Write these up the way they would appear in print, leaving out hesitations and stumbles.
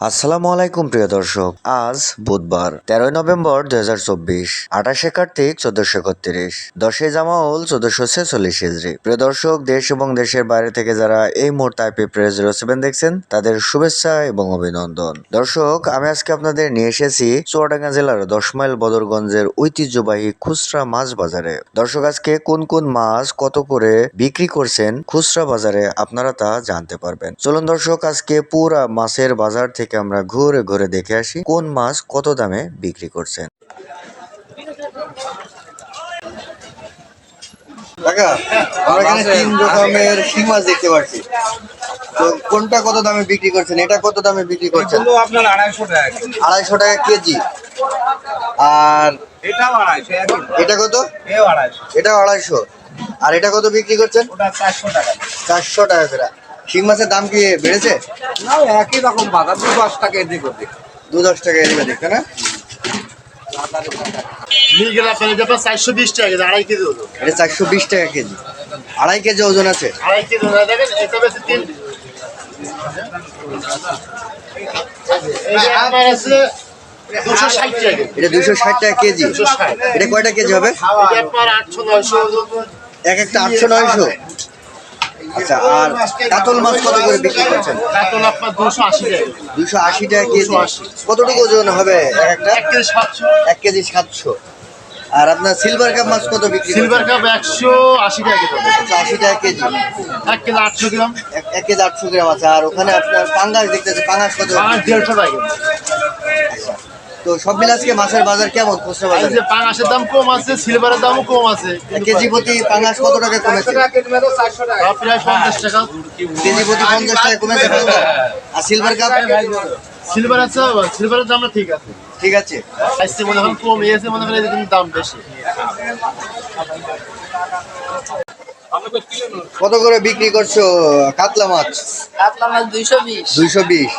আসসালামু আলাইকুম প্রিয় দর্শক, আজ বুধবার 13 নভেম্বর 2024, 28 কার্তিক 1431, 10 জামাউল 1446 হিজরি। প্রিয় দর্শক, দেশ এবং দেশের বাইরে থেকে যারা এই মুহূর্তে IP-Pro07 দেখছেন তাদের শুভেচ্ছা এবং অভিনন্দন। দর্শক, আমি আজকে আপনাদের নিয়ে এসেছি চুয়াডাঙ্গা জেলার 10 মাইল বদরগঞ্জের ঐতিহ্যবাহী খুচরা মাছ বাজারে। দর্শক, আজকে কোন কোন মাছ কত করে বিক্রি করছেন খুচরা বাজারে আপনারা তা জানতে পারবেন। চলুন দর্শক, আজকে পুরা মাছের বাজার থেকে আমরা ঘুরে ঘুরে দেখে আসি কোন মাছ কত দামে বিক্রি করছেন। কাকা, আমরা এখানে 3 রকমের শিং মাছ দেখতে পাচ্ছি। তো কোনটা কত দামে বিক্রি করছেন? এটা কত দামে বিক্রি করছেন? এগুলো আপনার 250 টাকা। 250 টাকা কেজি। আর এটাও 250 এটা কত? এও 250। এটাও 250। আর এটা কত বিক্রি করছেন? ওটা 400 টাকা। 400 টাকা করে। শিং মাছের দাম কি বেড়েছে? না, একই রকম বাজার, 210 টাকা এদিক ওদিক। 210 টাকা এদিকে দেখতে না? মিলগেল আপনার এটা 420 টাকা কেজি, 2.5 কেজি ওজন। এটা 420 টাকা কেজি। 2.5 কেজি ওজন আছে। 2.5 কেজি ওজন দেখেন, এটা বেশি 3। এই আমার আছে 260 টাকা কেজি। এটা 260 টাকা কেজি। 260 এটা কয়টা কেজি হবে? এটা আপনার 800-900 ওজন। এক একটা 800-900। আচ্ছা, আর কাতল মাছ কত করে বিক্রি করছেন? কাতল আপনার 280 টাকা কেজি। 280 টাকা কেজি। 280 কতটুকু ওজন হবে এক একটা? 1 কেজি 700। 1 কেজি 700। আর আপনার সিলভার কাপ মাছ কত বিক্রি করছেন? সিলভার কাপ 180 টাকা কেজি। 180 টাকা কেজি। 1 কেজি 800 গ্রাম। 1 কেজি 800 গ্রাম আছে। আর ওখানে আপনার পাঙ্গাস দেখতেছে, পাঙ্গাস কত? 150 টাকা কেজি। আচ্ছা, তো সব মিলে আজকে মাছের বাজার কেমন খুচরা এই বাজারে? যে পাঙাশের দাম কম আছে, সিলভারের দামও কম আছে। কেজি প্রতি পাঙ্গাস কত টাকা কমেছে? 400 টাকা কেজি মেরে 400 টাকা। প্রায় 50 টাকা। কেজি প্রতি 50 টাকা কমেছে পাঙ্গাস। আর সিলভার কাপ? সিলভার আছে, সিলভারের দামটা ঠিক আছে। ঠিক আছে। আজকে মনে হয় কম হয়েছে, মনে করেন কিন্তু দাম বেশি। কত করে বিক্রি করছো কাতলা মাছ? কাতলা মাছ 220, 220।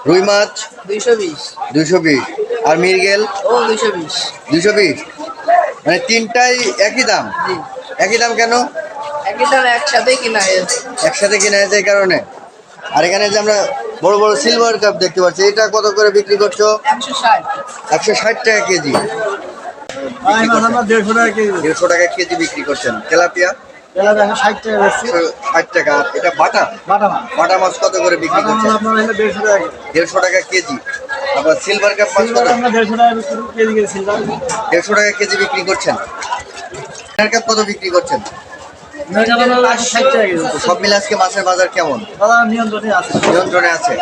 রুই মাছ 220, 220। আর মৃগেল ও 220। 220। মানে তিনটাই একই দাম? জি, একই দাম কেন? একই দাম একসাথেই কিনা হয়েছে। একসাথে কিনা হয়েছে এই কারণে। আর এখানে যে আমরা বড় বড় সিলভার কাপ দেখতে পাচ্ছি, এটা কত করে বিক্রি করছো? 160, 160 টাকা কেজি। 150 টাকা কেজি বিক্রি করছেন। তেলাপিয়া 60 টাকা বেশি। 60 টাকা। আর এটা বাটা বাটা মাছ কত করে বিক্রি করছেন? 150 টাকা কেজি। আবার সিলভার কাপ মাছ কত? 150 টাকা কেজি বিক্রি করছেন। সিলভার কাপ কত বিক্রি করছেন? তো সব মিলে আজকে মাছের বাজার কেমন? নিয়ন্ত্রণে আছে। নিয়ন্ত্রণে আছে।